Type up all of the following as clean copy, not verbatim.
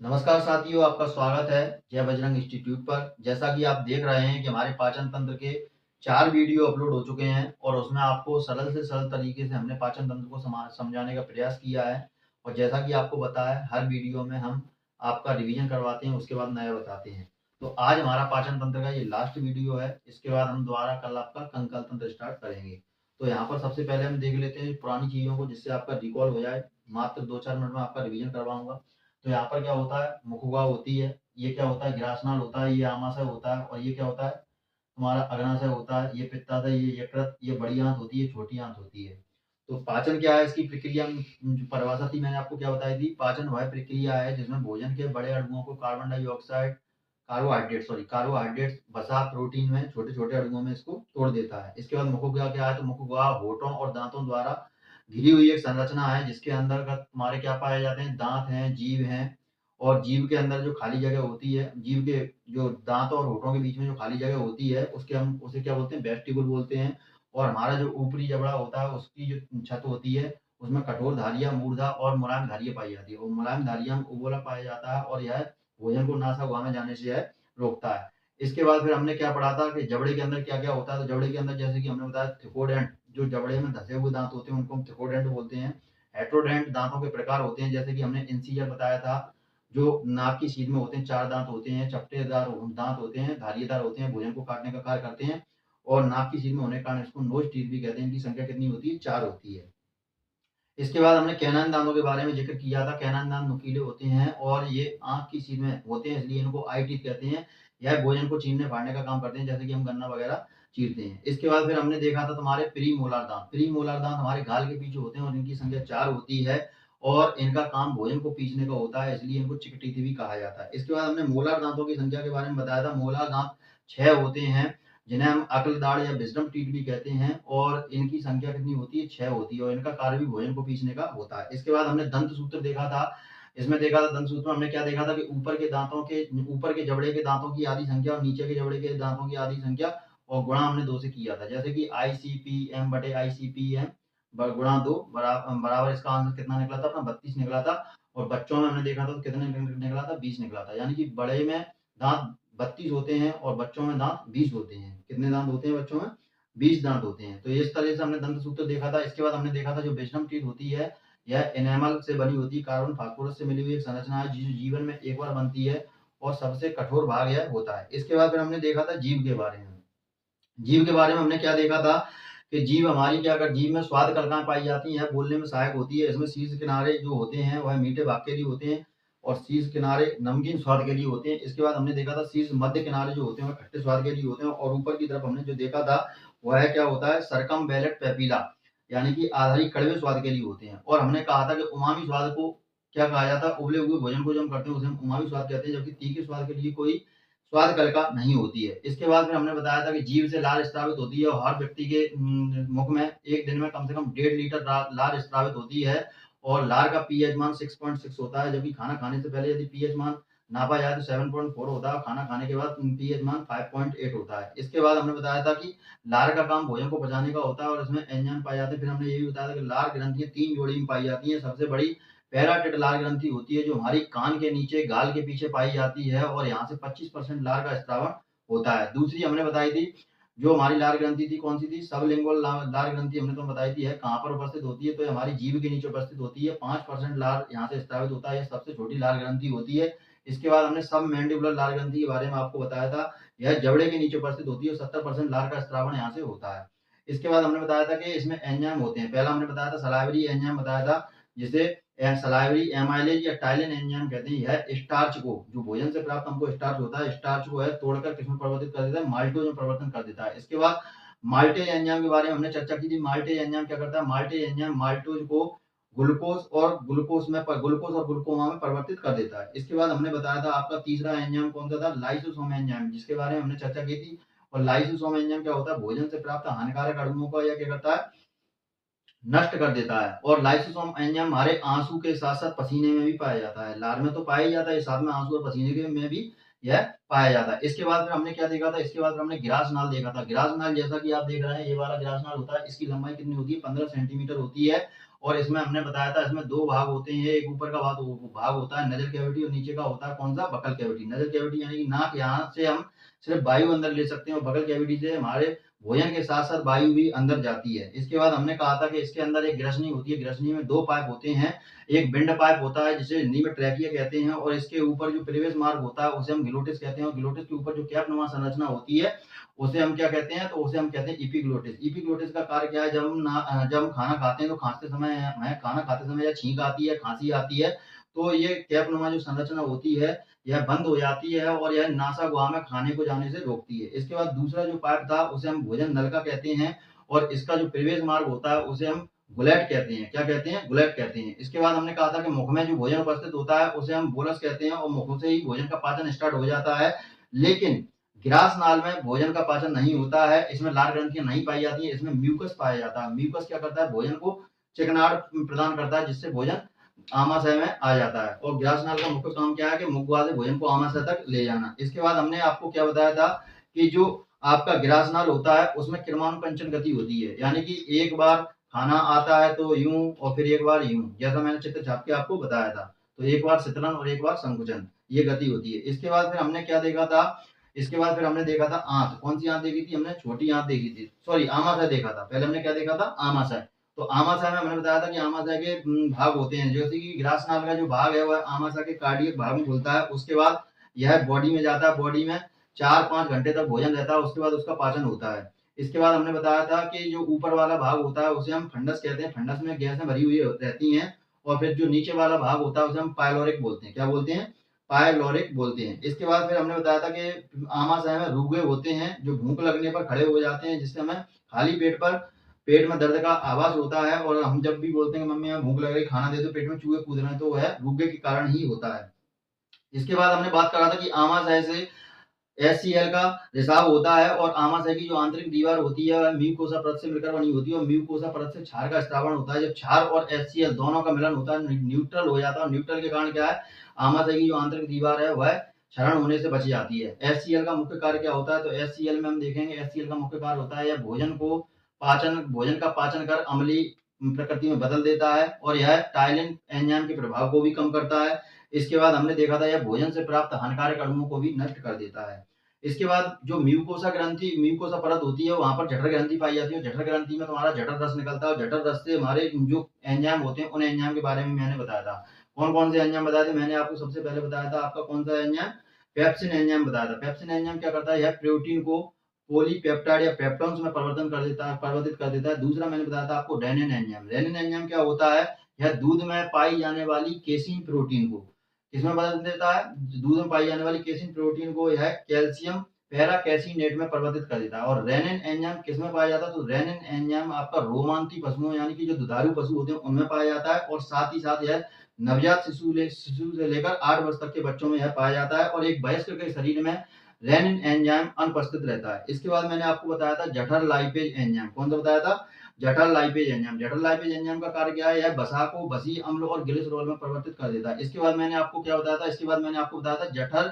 नमस्कार साथियों, आपका स्वागत है जय बजरंग इंस्टीट्यूट पर। जैसा कि आप देख रहे हैं कि हमारे पाचन तंत्र के 4 वीडियो अपलोड हो चुके हैं और उसमें आपको सरल से सरल तरीके से हमने पाचन तंत्र को समझाने का प्रयास किया है। और जैसा कि आपको बताया, हर वीडियो में हम आपका रिवीजन करवाते हैं, उसके बाद नया बताते हैं। तो आज हमारा पाचन तंत्र का ये लास्ट वीडियो है। इसके बाद हम दोबारा कल आपका कंकाल तंत्र स्टार्ट करेंगे। तो यहाँ पर सबसे पहले हम देख लेते हैं पुरानी चीज़ों को, जिससे आपका रिकॉल हो जाए। मात्र 2-4 मिनट में आपका रिवीजन करवाऊंगा। तो यहाँ पर क्या होता है, मुखुगा होती है। ये क्या होता है, ग्रासनाल होता है। ये आमाशय होता है। और ये क्या होता है, तुम्हारा अग्नाशय होता है। ये पित्ताशय, ये यकृत, ये बड़ी आंत होती है, छोटी आंत होती है। तो पाचन क्या है, इसकी प्रक्रिया जो परिभाषा थी मैंने आपको क्या बताई थी। पाचन वह प्रक्रिया है जिसमें भोजन के बड़े अणुओं को कार्बन डाइऑक्साइड कार्बोहाइड्रेट्स वसा प्रोटीन में छोटे छोटे अणुओं में इसको तोड़ देता है। इसके बाद मुखुगा क्या है, तो मुखुगा होठों और दांतों द्वारा घिरी हुई एक संरचना है, जिसके अंदर का तुम्हारे क्या पाए जाते हैं, दांत हैं, जीभ हैं। और जीभ के अंदर जो खाली जगह होती है, जीभ के जो दांत और होठों के बीच में जो खाली जगह होती है, उसके हम उसे क्या बोलते हैं, वेस्टिबुल बोलते हैं। और हमारा जो ऊपरी जबड़ा होता है, उसकी जो छत होती है, उसमें कठोर धारियां, मूर्धा और मुलायम धारियां पाई जाती है। और मुलायम धारियां में उबोला पाया जाता है, और यह भोजन को नासा गुहा में जाने से यह रोकता है। इसके बाद फिर हमने क्या पढ़ा था कि जबड़े के अंदर क्या क्या होता है। तो जबड़े के अंदर जैसे कि हमने बताया, थिकोडेंट, जो जबड़े में धसे हुए दांत होते हैं उनको हम थिकोडेंट बोलते हैं। हेट्रोडेंट दांतों के प्रकार होते हैं, जैसे कि हमने इंसीजर बताया था। जो नाक की सीध में होते हैं, 4 दांत होते हैं, चपटेदार दांत होते हैं, धारीदार होते हैं, भोजन को काटने का कार्य करते हैं। और नाक की सीध में होने के कारण इसको नोज टीथ भी कहते हैं। इनकी संख्या कितनी होती है, 4 होती है। इसके बाद हमने कैनाइन दांतों के बारे में जिक्र किया था। कैनाइन दांत नुकीले होते हैं और ये आंख की सीध में होते हैं, इसलिए इनको आई टीथ कहते हैं। यह भोजन को चीरने फाड़ने का काम करते हैं, जैसे कि हम गन्ना वगैरह चीरते हैं। इसके बाद फिर हमने देखा था तुम्हारे प्रीमोलार दांत। प्रीमोलार दांत हमारे गाल के पीछे होते हैं और इनकी संख्या 4 होती है। और इनका काम भोजन को पीसने का होता है, इसलिए इनको चिक टीथ भी कहा जाता है। इसके बाद हमने मोलार दांतों की संख्या के बारे में बताया था। मोलार दांत 6 होते हैं, जिन्हें हम अक्लदाड़ या विजडम टीथ भी कहते हैं। और इनकी संख्या कितनी होती है, 6 होती है। और इनका कार्य भी भोजन को पीसने का होता है। इसके बाद हमने दंत सूत्र देखा था। इसमें देखा था, दंत सूत्र में हमने क्या देखा था कि ऊपर के जबड़े के दांतों की आधी संख्या और नीचे के जबड़े के दांतों की आधी संख्या, और गुणा हमने 2 से किया था। जैसे कि ICPM बटे ICPM गुणा 2 बराबर इसका आंसर कितना निकला था, अपना 32 निकला था। और बच्चों में हमने देखा था तो कितने निकला था, 20 निकला था। यानी कि बड़े में दांत 32 होते हैं और बच्चों में दांत 20 होते हैं। कितने दांत होते हैं बच्चों में, 20 दांत होते हैं। तो इस तरह से हमने दंत सूत्र देखा था। इसके बाद हमने देखा था जो विजडम टीथ होती है, यह एनामल से बनी होती है। कार्बन फास्फोरस से मिली हुई एक संरचना है, जो जीवन में एक बार बनती है और सबसे कठोर भाग यह होता है। इसके बाद फिर हमने देखा था जीभ के बारे में। जीभ के बारे में हमने क्या देखा था कि जीभ हमारी क्या कर, जीभ में स्वाद कलिकाएं पाई जाती हैं, बोलने में सहायक होती है। इसमें शीर्ष किनारे जो होते हैं वह मीठे भाग के लिए होते हैं और शीर्ष किनारे नमकीन स्वाद के लिए होते हैं। इसके बाद हमने देखा था शीर्ष मध्य किनारे जो होते हैं वह खट्टे स्वाद के लिए होते हैं। और ऊपर की तरफ हमने जो देखा था वह क्या होता है, सरकमबैलेट पेपिला, यानी कि आधारी कड़वे स्वाद के लिए होते हैं। और हमने कहा था कि उमामी स्वाद को क्या कहा जाता है, उबले हुए भोजन को जो हम करते हैं उसे हम उमामी स्वाद कहते हैं, जबकि तीखे स्वाद के लिए कोई स्वाद कलिका नहीं होती है। इसके बाद फिर हमने बताया था कि जीभ से लार स्रावित होती है और हर व्यक्ति के मुख में एक दिन में कम से कम 1.5 लीटर लार स्रावित होती है। और लार का पीएच मान 6.6 होता है, जबकि खाना खाने से पहले यदि पीएच मान नापा जाए तो 7.4 होता है और खाना खाने के बाद पीएच मान 5.8 होता है। इसके बाद हमने बताया था कि लार का काम भोजन को पचाने का होता है और इसमें एंजाइम पाए जाते हैं। फिर हमने ये भी बताया था कि लार ग्रंथियां 3 जोड़ी में पाई जाती हैं। सबसे बड़ी पैराटिड लार ग्रंथि होती है, जो हमारी कान के नीचे गाल के पीछे पाई जाती है और यहाँ से 25% लार का स्त्रावण होता है। दूसरी हमने बताई थी जो हमारी लार ग्रंथि थी, कौन सी थी, सबलिंगुअल लार ग्रंथि हमने तो बताई थी है कहाँ पर उपस्थित होती है, तो हमारी जीभ के नीचे उपस्थित होती है। 5% लार यहाँ से स्त्रावित होता है, यह सबसे छोटी लार ग्रंथि होती है। इसके बाद हमने सब मैंडिबुलर लार ग्रंथि के बारे में आपको बताया था। यह जबड़े के नीचे उपस्थित होती है और 70% लार का स्त्रावण यहाँ से होता है। इसके बाद हमने बताया था कि इसमें एंजाइम होते हैं। पहला हमने बताया था सलाइवरी एंजाइम बताया था, जिसे सलाइवरी एमाइलेज या टाइलिन एंजाइम कहते हैं। यह स्टार्च को, जो भोजन से प्राप्त हमको स्टार्च होता है, स्टार्च को है तोड़कर किसमें परिवर्तित कर देता है, माल्टोज में परिवर्तन कर देता है। इसके बाद माल्टेज एंजाइम के बारे में हमने चर्चा की थी। माल्टेज एंजाइम क्या करता है, माल्टेज एंजाइम माल्टोज को ग्लूकोज और ग्लूकोमा में परिवर्तित कर देता है। इसके बाद हमने बताया था आपका तीसरा एंजाइम कौन सा था, लाइसोसोम एंजाइम, जिसके बारे में हमने चर्चा की थी। और लाइसोसोम एंजाइम क्या होता है, भोजन से प्राप्त हानिकारक अणुओं को यह क्या करता है, नष्ट कर देता है। और लाइसोसोम एंजाइम हमारे आंसू के साथ साथ पसीने में भी पाया जाता है। लार में तो पाया ही जाता है, साथ में आंसू और पसीने के में भी यह पाया जाता है। इसके बाद फिर हमने क्या देखा था, इसके बाद फिर हमने ग्रास नाल देखा था। ग्रास नाल जैसा कि आप देख रहे हैं, ये वाला ग्रास नाल होता है, इसकी लंबाई कितनी होती है, 15 सेंटीमीटर होती है। और इसमें हमने बताया था इसमें दो भाग होते हैं, एक ऊपर का भाग होता है नजल कैविटी और नीचे का होता है कौन सा, बकल कैविटी। नजल कैविटी यानी कि नाक, यहाँ से हम सिर्फ वायु अंदर ले सकते हैं और बकल कैविटी से हमारे भोजन के साथ साथ वायु भी अंदर जाती है। इसके बाद हमने कहा था कि इसके अंदर एक ग्रसनी होती है, ग्रसनी में दो पाइप होते हैं, एक बिंड पाइप होता है जिसे हिंदी में ट्रैकिया कहते हैं, और इसके ऊपर जो प्रवेश मार्ग होता है उसे हम ग्लोटिस कहते हैं, और ग्लोटिस के ऊपर जो कैपनुमा संरचना होती है उसे हम क्या कहते हैं, तो उसे हम कहते हैं इपिग्लोटिस। इपिग्लोटिस का कार्य क्या है, जब हम खाना खाते हैं तो खांसते समय, हमें खाना खाते समय या छींक आती है, खांसी आती है, तो ये कैपनुमा जो संरचना होती है यह बंद हो जाती है और यह नासा गुहा में खाने को जाने से रोकती है। इसके बाद दूसरा जो पाइप था उसे हम भोजन नलिका कहते हैं, और इसका जो प्रवेश मार्ग होता है उसे हम गुलेट कहते हैं। क्या कहते हैं, गुलेट कहते हैं। इसके बाद हमने कहा था कि मुख में जो भोजन उपस्थित होता है उसे हम बोलस कहते हैं, और मुख से ही भोजन का पाचन स्टार्ट हो जाता है। लेकिन ग्रास नाल में भोजन का पाचन नहीं होता है, इसमें लार ग्रंथियां नहीं पाई जाती है, इसमें म्यूकस पाया जाता है। म्यूकस क्या करता है, भोजन को चिकनाहट प्रदान करता है, जिससे भोजन आमाशय में आ जाता है। और ग्रास नाल का मुख्य काम क्या है कि मुख गुहा से भोजन को आमाशय तक ले जाना। इसके बाद हमने आपको क्या बताया था कि जो आपका ग्रास नाल होता है उसमें किरमानुपंचन गति होती है, यानी कि एक बार खाना आता है तो यूं और फिर एक बार यूं, जैसा मैंने चित्र छाप के आपको बताया था। तो एक बार शीतलन और एक बार संकुचन, ये गति होती है। इसके बाद फिर हमने क्या देखा था, इसके बाद फिर हमने देखा था आंत। कौन सी आंत देखी थी हमने, छोटी आंत देखी थी, सॉरी आमाशय देखा था। पहले हमने क्या देखा था, आमाशय। तो आमाशय में हमने बताया था कि आमाशय के भाग होते हैं, जैसे कि ग्रास नाल का जो भाग है वह आमाशय के कार्डियक भाग में खुलता है। उसके बाद यह बॉडी में जाता है, बॉडी में 4-5 घंटे तक भोजन रहता है, उसके बाद उसका पाचन होता है। इसके बाद हमने बताया था कि जो ऊपर वाला भाग होता है उसे हम फंडस कहते हैं, फंडस में गैसें भरी हुई रहती हैं। और फिर जो नीचे वाला भाग होता है उसे हम पायलोरिक बोलते हैं। क्या बोलते हैं, पायलोरिक बोलते हैं। इसके बाद फिर हमने बताया था कि आमाशय में रुगे होते हैं जो भूख लगने पर खड़े हो जाते हैं, जिससे हमें खाली पेट पर पेट में दर्द का आभास होता है, और हम जब भी बोलते हैं कि मम्मी हमें भूख लग रही, खाना दे दो, पेट में चूहे कूद रहे हैं, तो वह रुगे के कारण ही होता है। इसके बाद हमने बात करा था कि आमाशय से HCl का रिसाव होता है, और आमाशय की जो आंतरिक दीवार होती है वह म्यूकोसा परत से मिलकर बनी होती है, और म्यूकोसा परत से क्षार का स्रावण होता है। जब क्षार और HCl दोनों का मिलन होता है, न्यूट्रल हो जाता है, और न्यूट्रल के कारण क्या है, आमाशय की जो आंतरिक दीवार है वह क्षरण होने से बच जाती है। HCl का मुख्य कार्य क्या होता है, तो HCl में हम देखेंगे HCl का मुख्य कार्य होता है यह भोजन का पाचन कर अम्लीय प्रकृति में बदल देता है, और यह टाइलिन एंजाइम के प्रभाव को भी कम करता है। इसके बाद हमने देखा था यह भोजन से प्राप्त हानिकारक अणुओं को भी नष्ट कर देता है। इसके बाद जो म्यूकोसा परत होती है वहां पर जठर ग्रंथि पाई जाती है। जठर ग्रंथि में तुम्हारा जठर रस निकलता है, और जठर रस से हमारे जो एंजाइम होते हैं उन एंजाइम के बारे में मैंने बताया था। कौन कौन से एंजाइम बताए थे मैंने आपको, सबसे पहले बताया था आपका कौन सा एंजाइम, पेप्सिन एंजाइम बताया था। पेप्सिन एंजाइम क्या करता है, यह प्रोटीन को पॉलीपेप्टाइड या पेप्टोन्स में परिवर्तित कर देता है। दूसरा मैंने बताया था आपको रेनिन एंजाइम। रेनिन एंजाइम क्या होता है, यह दूध में पाई जाने वाली केसीन प्रोटीन को किसमें बदल देता है, दूध में पाई जाने वाली केसीन प्रोटीन को यह कैल्शियम पैरा कैसीनेट में परिवर्तित कर देता है। और रेनिन एंजाइम किसमें पाया जाता है, तो रेनिन एंजाइम आपका रोमांती पशुओं यानी कि जो दुधारू पशु होते हैं उनमें पाया जाता है, और साथ ही साथ यह नवजात शिशु से लेकर 8 वर्ष तक के बच्चों में यह पाया जाता है, और एक वयस्क के शरीर में रेनिन एंजाइम अनुपस्थित रहता है। इसके बाद मैंने आपको बताया था जठर लाइपेज एंजाइम। कौन सा बताया था, जठर लाइपेज एंजाइम। जठर लाइपेज एंजाइम का कार्य क्या है, यह वसा को वसी अम्ल और ग्लिसरॉल में परिवर्तित कर देता है। इसके बाद मैंने आपको क्या बताया था, इसके बाद मैंने आपको बताया था जठर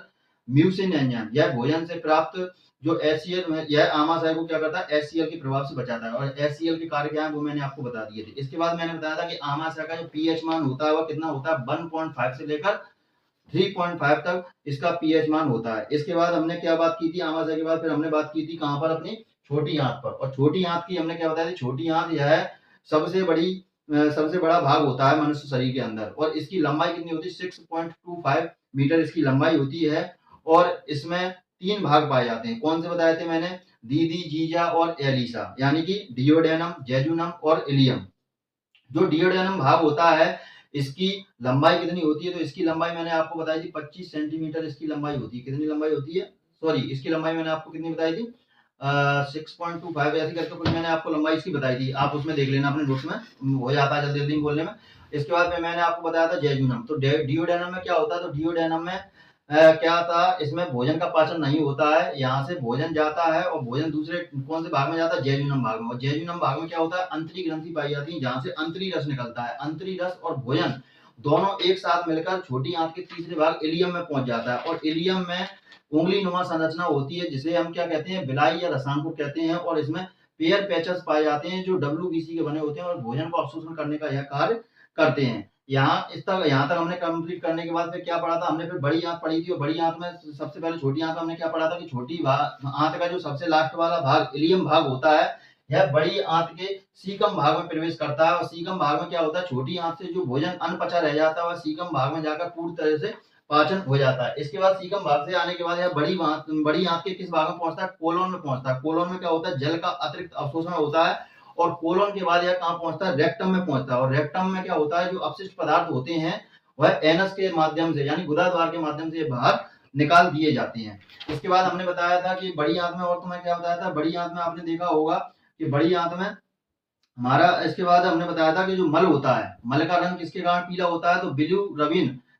म्यूसिन एंजाइम। यह भोजन से प्राप्त जो HCl, यह आमाशय को क्या करता है, HCl के प्रभाव से बचाता है, और HCl के कार्य क्या है वो मैंने आपको बता दिए थे। इसके बाद मैंने बताया था कि आमाशय का जो pH मान होता है वह कितना होता है, 1.5 से लेकर 3.5 तक इसका pH मान होता है। इसके बाद हमने क्या बात की थी, आमाशय के बाद फिर हमने बात की थी कहां पर, अपनी छोटी आंत पर। और छोटी आंत की हमने क्या बताया थी, छोटी आंत यह सबसे बड़ा भाग होता है मनुष्य शरीर के अंदर, और इसकी लंबाई कितनी होती है, 6.25 मीटर इसकी लंबाई होती है, और इसमें 3 भाग पाए जाते हैं। कौन से बताए थे मैंने, दीदी, जीजा और एलिसा, यानी कि डियोडेनम, जेजुनम और इलियम। जो डियोडेनम भाग होता है इसकी लंबाई कितनी होती है, तो इसकी लंबाई मैंने आपको बताई थी 25 सेंटीमीटर इसकी लंबाई होती है। कितनी लंबाई होती है, सॉरी इसकी लंबाई मैंने आपको कितनी बताई थी, 6.25 ऐसी करके कुछ मैंने आपको लंबाई इसकी बताई थी, आप उसमें देख लेना अपने नोट्स में, हो जाता है जल्दी जल्दी बोलने में। इसके बाद में मैंने आपको बताया था जेजुनम। तो डियोडेनम में क्या होता है, तो डियोडेनम में क्या था, इसमें भोजन का पाचन नहीं होता है, यहाँ से भोजन जाता है और भोजन दूसरे कौन से भाग में जाता है, जेजुनम भाग में। और जेजुनम भाग में क्या होता है, अंतरी ग्रंथि पाई जाती है जहां से अंतरी रस निकलता है। अंतरी रस और भोजन दोनों एक साथ मिलकर छोटी आंत के तीसरे भाग इलियम में पहुंच जाता है, और इलियम में उंगली नुमा संरचना होती है जिसे हम क्या कहते हैं, बिलाई या रसांकुर कहते हैं, और इसमें पेयर पैचेस पाए जाते हैं जो WBC के बने होते हैं और भोजन को अवशोषण करने का यह कार्य करते हैं। यहाँ तक हमने कंप्लीट करने के बाद फिर क्या पढ़ा था हमने, फिर बड़ी आंत पढ़ी थी, और बड़ी आंत में सबसे पहले छोटी आंत में हमने क्या पढ़ा था कि छोटी आंत का जो सबसे लास्ट वाला भाग इलियम भाग होता है, यह बड़ी आंत के सीकम भाग में प्रवेश करता है, और सीकम भाग में क्या होता है, छोटी आंत से जो भोजन अनपचा रह जाता है वह सीकम भाग में जाकर पूरी तरह से पाचन हो जाता है। इसके बाद सीकम भाग से आने के बाद यह बड़ी आंत के किस भाग में पहुंचता है, कोलोन में पहुंचता है। कोलोन में क्या होता है, जल का अतिरिक्त अवशोषण होता है, और कोलोन के बाद यह कहाँ पहुंचता है, रेक्टम में पहुंचता है, और रेक्टम में क्या होता है, जो अपशिष्ट पदार्थ होते हैं वह एनस के माध्यम से यानी गुदा द्वार के माध्यम से बाहर निकाल दिए जाते हैं। उसके बाद हमने बताया था कि बड़ी आंत में, और तुम्हें क्या बताया था, बड़ी आंत में आपने देखा होगा कि बड़ी आंत में हमारा, इसके बाद हमने बताया था कि जो मल होता है, मल का रंग किसके कारण पीला होता है, तो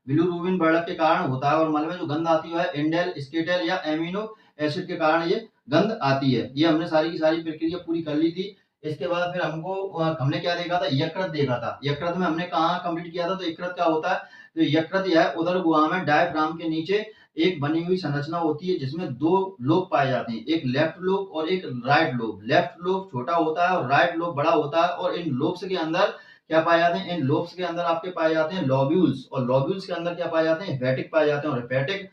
बिलिरुबिन वर्णक के कारण होता है, और मल में जो गंध आती है इंडेल, स्केटेल या एमिनो एसिड के कारण ये गंध आती है। ये हमने सारी की सारी प्रक्रिया पूरी कर ली थी। इसके बाद फिर हमने क्या देखा था, यकृत देखा था। यकृत में हमने कहाँ कंप्लीट किया था, तो यकृत क्या होता है, तो यकृत यह उदर गुहा में डायफ्राम के नीचे एक बनी हुई संरचना होती है जिसमें दो लोब पाए जाते हैं, एक लेफ्ट लोब और एक राइट लोब। लेफ्ट लोब छोटा होता है और राइट लोब बड़ा होता है, और इन लोब्स के अंदर क्या पाए जाते हैं, इन लोब्स के अंदर आपके पाए जाते हैं लॉब्यूल्स, और लॉब्यूल्स के अंदर क्या पाए जाते हैं, हेपेटिक पाए जाते हैं। और हेपेटिक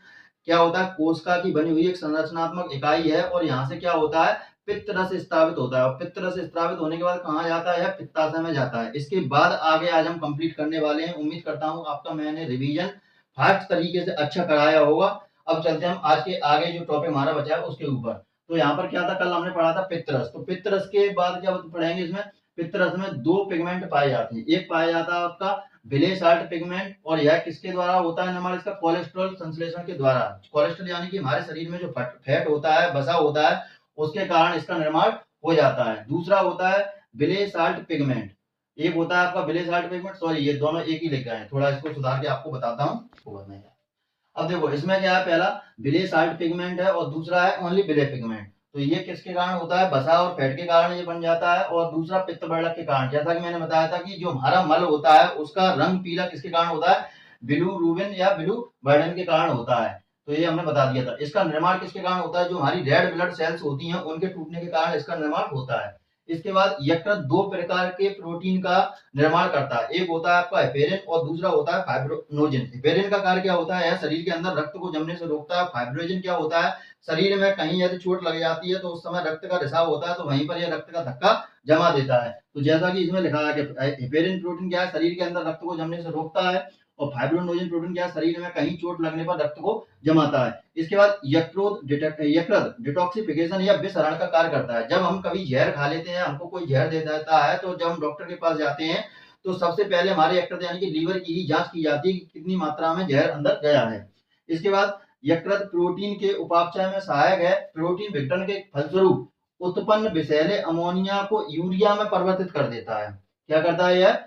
क्या होता है, कोशिका की बनी हुई एक संरचनात्मक इकाई है, और यहाँ से क्या होता है, पित्त रस स्त्रावित होता है, और पित्त रस स्त्रावित होने के बाद कहाँ जाता है, पित्ताशय में जाता है। इसके बाद आगे आज हम कंप्लीट करने वाले हैं। उम्मीद करता हूँ आपका मैंने रिवीजन फास्ट तरीके से अच्छा कराया होगा। अब चलते हैं हम आज के आगे जो टॉपिक हमारा बचा है उसके ऊपर। तो यहाँ पर क्या था, कल हमने पढ़ा था पित्तरस। तो पित्तरस के बाद क्या पढ़ेंगे, इसमें पित्तरस में दो पिगमेंट पाए जाते हैं। एक पाया जाता है आपका विले साल्ट पिगमेंट, और यह किसके द्वारा होता है निर्माण, इसका कोलेस्ट्रॉल संश्लेषण के द्वारा। कोलेस्ट्रॉल यानी कि हमारे शरीर में जो फैट होता है, बसा होता है, उसके कारण इसका निर्माण हो जाता है। दूसरा होता है विले साल्ट पिगमेंट, एक होता है आपका विले साल्ट पिगमेंट, सॉरी ये दोनों एक ही लिख गए हैं, थोड़ा इसको सुधार के आपको बताता हूँ। अब देखो इसमें क्या है, पहला विले साल्ट पिगमेंट है और दूसरा है ओनली विले पिगमेंट। तो ये किसके कारण होता है, बसा और फैट के कारण ये बन जाता है, और दूसरा पित्त वर्णक के कारण। जैसा कि मैंने बताया था कि जो हमारा मल होता है उसका रंग पीला किसके कारण होता है, बिलिरुबिन या बिलिवर्णन के कारण होता है। तो ये हमने बता दिया था। इसका निर्माण किसके कारण होता है, जो हमारी रेड ब्लड सेल्स होती हैं उनके टूटने के कारण इसका निर्माण होता है। इसके बाद यकृत दो प्रकार के प्रोटीन का निर्माण करता है, एक होता है आपका हेपेरिन और दूसरा होता है फाइब्रिनोजन। हेपेरिन का कार्य क्या होता है, शरीर के अंदर रक्त को जमने से रोकता है। फाइब्रिनोजन क्या होता है, शरीर में कहीं यदि चोट लग जाती है तो उस समय रक्त का रिसाव होता है, तो वहीं पर यह रक्त का धक्का जमा देता है। तो जैसा कि इसमें लिखा है कि हेपेरिन प्रोटीन क्या है, शरीर के अंदर रक्त को जमने से रोकता है, और फाइब्रिनोजन प्रोटीन क्या है, शरीर में कहीं चोट लगने पर रक्त को जमाता है। इसके बाद यकृत डिटॉक्सिफिकेशन या विषहरण का कार्य करता है। जब हम कभी जहर खा लेते हैं, हमको कोई जहर दे देता है, तो जब हम डॉक्टर के पास जाते हैं तो सबसे पहले हमारे यकृत यानी कि लीवर की ही जांच की जाती है कि कितनी मात्रा में जहर अंदर गया है। इसके बाद यकृत प्रोटीन के उपापचय में सहायक है। प्रोटीन विघटन के फलस्वरूप उत्पन्न विषैले अमोनिया को यूरिया में परिवर्तित कर देता है। क्या करता है यह,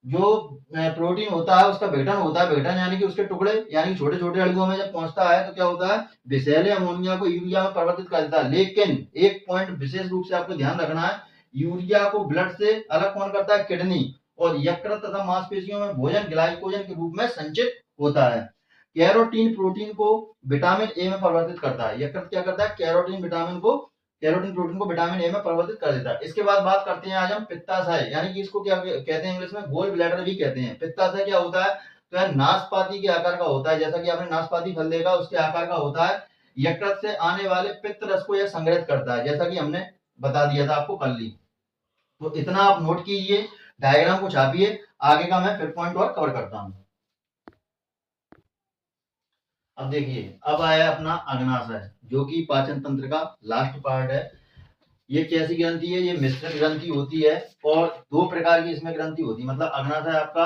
जो प्रोटीन होता है उसका विघटन होता है, विघटन यानी कि उसके टुकड़े यानी कि छोटे छोटे अणुओं में जब पहुंचता है तो क्या होता है, विषैले अमोनिया को यूरिया में परिवर्तित कर देता है। लेकिन एक पॉइंट विशेष रूप से आपको ध्यान रखना है, यूरिया को ब्लड से अलग कौन करता है, किडनी, और यकृत तथा मांसपेशियों में भोजन ग्लाइकोजन के रूप में संचित होता है। कैरोटीन प्रोटीन को विटामिन ए में परिवर्तित करता है। यकृत क्या करता है, कैरोटीन प्रोटीन को विटामिन ए में परिवर्तित कर देता है। इसके बाद बात करते हैं आज हम पित्ताशय, यानी कि इसको क्या कहते हैं इंग्लिश में, गोल ब्लैडर भी कहते हैं। पित्ताशय क्या होता है, तो यह नाशपाती के आकार का होता है। जैसा कि आपने नाशपाती फल देखा उसके आकार का होता है। यकृत से आने वाले पित्त रस को यह संग्रहित करता है, जैसा कि हमने बता दिया था आपको कल ही। तो इतना आप नोट कीजिए, डायग्राम को छापिए, आगे का मैं फिर पॉइंट और कवर करता हूं। अब देखिए, अब आया अपना अग्नाशय, जो कि पाचन तंत्र का लास्ट पार्ट है। ये कैसी ग्रंथि है, ये मिश्रित ग्रंथि होती है, और दो प्रकार की इसमें ग्रंथि होती है। मतलब अग्नाशय आपका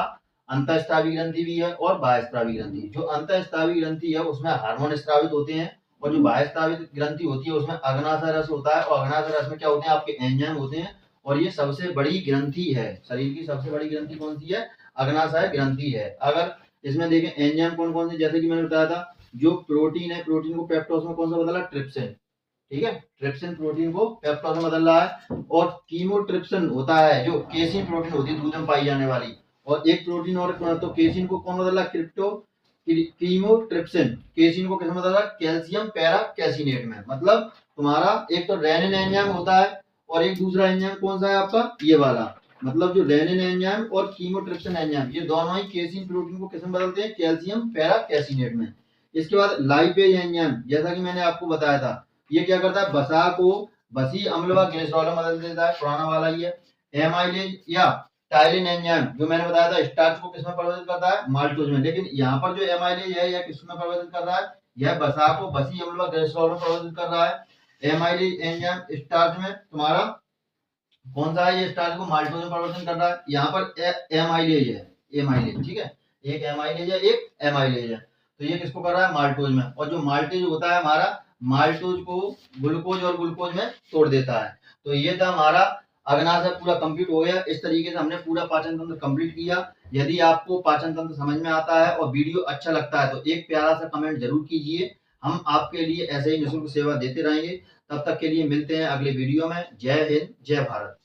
अंतःस्रावी ग्रंथि भी है और बाह्यस्रावी ग्रंथि। जो अंतःस्रावी ग्रंथि है उसमें हार्मोन स्रावित होते हैं, और जो बाह्यस्रावित ग्रंथि होती है उसमें अग्नाशय रस होता है। और अग्नाशय रस में क्या होते हैं, आपके एंजाइम होते हैं, और ये सबसे बड़ी ग्रंथि है। शरीर की सबसे बड़ी ग्रंथि कौन सी है, अग्नाशय ग्रंथि है। अगर इसमें देखें एंजाइम कौन कौन से, जैसे कि मैंने बताया था, जो प्रोटीन है, प्रोटीन को पेप्टोज में कौन सा बदला, ट्रिप्सिन। ठीक है, ट्रिप्सिन प्रोटीन को पेप्टोज में बदल रहा है। और कीमोट्रिप्सिन होता है, जो केसिन प्रोटीन होती है दूध में पाई जाने वाली। और एक प्रोटीन और, तो केसिन को कौन बदल रहा है, कीमोट्रिप्सिन। केसिन को किसमें बदल रहा है, कैल्शियम पैरा कैसिनेट में। मतलब तुम्हारा एक तो रेनिन एंजाइम होता है, और एक दूसरा एंजाइम कौन सा है आपका, ये वाला, मतलब जो रेनिन एंजाइम और कीमोट्रिप्सिन एंजाइम, ये दोनों ही केसीन प्रोटीन को किस में बदलते हैं, कैल्शियम पैराकैसिनेट में। इसके बाद लाइपेज एंजाइम, जैसा कि मैंने आपको बताया था, ये क्या करता है, वसा को वसी अम्ल व ग्लिसरॉल में बदल देता है, पुराना वाला ही है। एमाइलेज या टाइलिन एंजाइम, जो मैंने बताया था, स्टार्च को किसमें परिवर्तित करता है, माल्टोज में। लेकिन यहाँ पर जो एमाइलेज है यह किसमें परिवर्तित कर रहा है, यह वसा को वसी अम्ल व ग्लिसरॉल में परिवर्तित कर रहा है। एमाइलेज एंजाइम स्टार्च में तुम्हारा कौन सा है, ये स्टार्च को माल्टोज में परिवर्तन कर रहा है। यहाँ पर एमाइलेज है, एमाइलेज, ठीक है, एक एमाइलेज है एक एमाइलेज है, तो ये किसको कर रहा है, माल्टोज में। और जो माल्टेज होता है हमारा, माल्टोज को ग्लूकोज और ग्लूकोज में तोड़ देता है। तो ये था हमारा अग्नाशय है, पूरा कंप्लीट हो गया। इस तरीके से हमने पूरा पाचन तंत्र कंप्लीट किया। यदि आपको पाचन तंत्र समझ में आता है और वीडियो अच्छा लगता है तो एक प्यारा सा कमेंट जरूर कीजिए। हम आपके लिए ऐसे ही निःशुल्क सेवा देते रहेंगे। तब तक के लिए मिलते हैं अगले वीडियो में। जय हिंद, जय भारत।